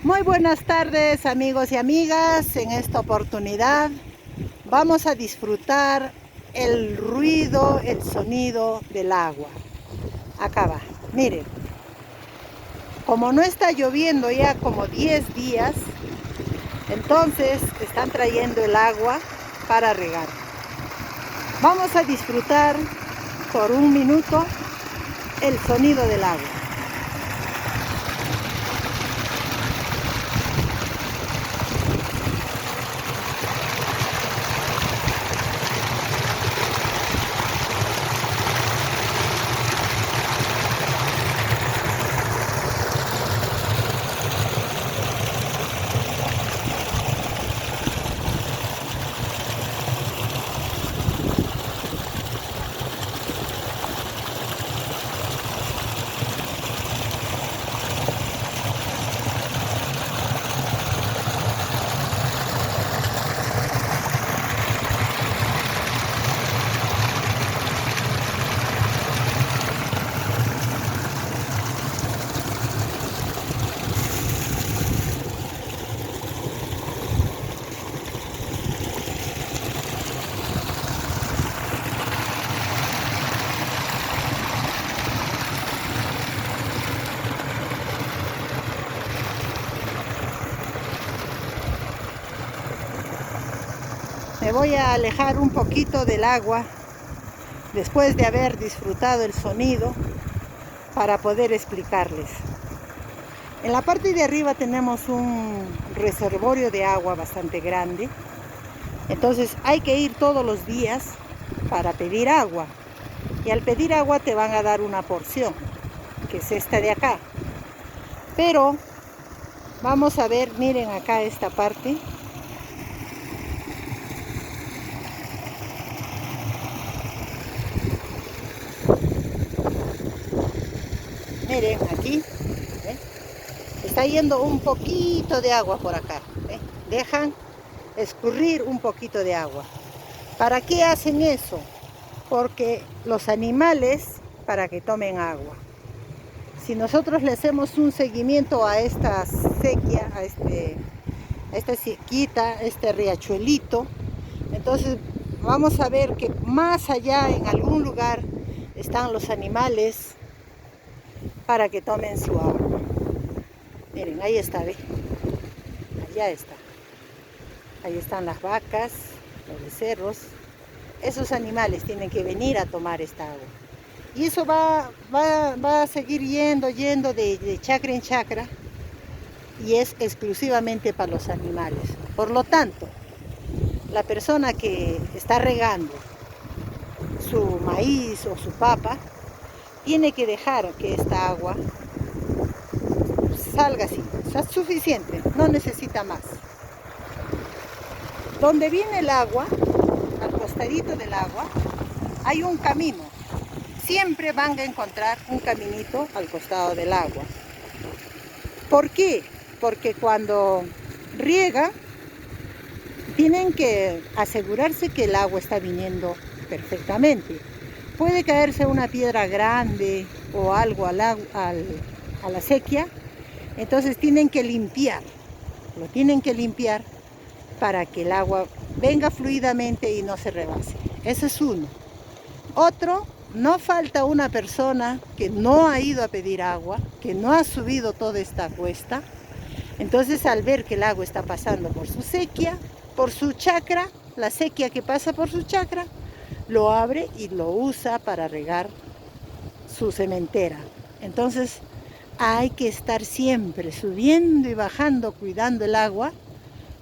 Muy buenas tardes, amigos y amigas. En esta oportunidad vamos a disfrutar el ruido, el sonido del agua. Acá va, miren, como no está lloviendo ya como 10 días, entonces están trayendo el agua para regar. Vamos a disfrutar por un minuto el sonido del agua. Me voy a alejar un poquito del agua después de haber disfrutado el sonido para poder explicarles. En la parte de arriba tenemos un reservorio de agua bastante grande, entonces hay que ir todos los días para pedir agua, y al pedir agua te van a dar una porción, que es esta de acá. Pero vamos a ver, miren acá esta parte. Miren aquí, ¿eh? Está yendo un poquito de agua por acá, ¿eh? Dejan escurrir un poquito de agua. ¿Para qué hacen eso? Porque los animales, para que tomen agua. Si nosotros le hacemos un seguimiento a esta sequía, a esta sequita, a este riachuelito, entonces vamos a ver que más allá, en algún lugar, están los animales para que tomen su agua. Miren, ahí está, ¿ve? Allá está. Ahí están las vacas, los becerros. Esos animales tienen que venir a tomar esta agua. Y eso va a seguir yendo de chacra en chacra, y es exclusivamente para los animales. Por lo tanto, la persona que está regando su maíz o su papa tiene que dejar que esta agua salga así, o sea, suficiente, no necesita más. Donde viene el agua, al costadito del agua, hay un camino. Siempre van a encontrar un caminito al costado del agua. ¿Por qué? Porque cuando riega, tienen que asegurarse que el agua está viniendo perfectamente. Puede caerse una piedra grande o algo a la sequía, entonces tienen que limpiar, lo tienen que limpiar para que el agua venga fluidamente y no se rebase. Ese es uno. Otro, no falta una persona que no ha ido a pedir agua, que no ha subido toda esta cuesta. Entonces, al ver que el agua está pasando por su sequía, por su chacra, la sequía que pasa por su chacra, lo abre y lo usa para regar su sementera. Entonces, hay que estar siempre subiendo y bajando, cuidando el agua,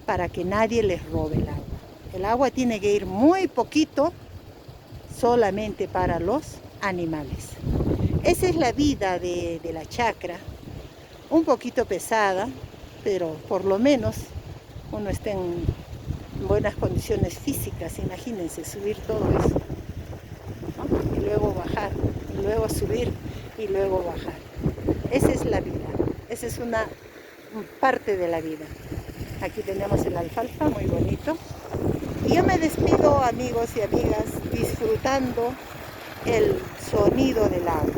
para que nadie les robe el agua. El agua tiene que ir muy poquito, solamente para los animales. Esa es la vida de la chacra, un poquito pesada, pero por lo menos uno está en buenas condiciones físicas. Imagínense subir todo eso, ¿no? Y luego bajar, y luego subir, y luego bajar. Esa es la vida, esa es una parte de la vida. Aquí tenemos el alfalfa, muy bonito. Y yo me despido, amigos y amigas, disfrutando el sonido del agua.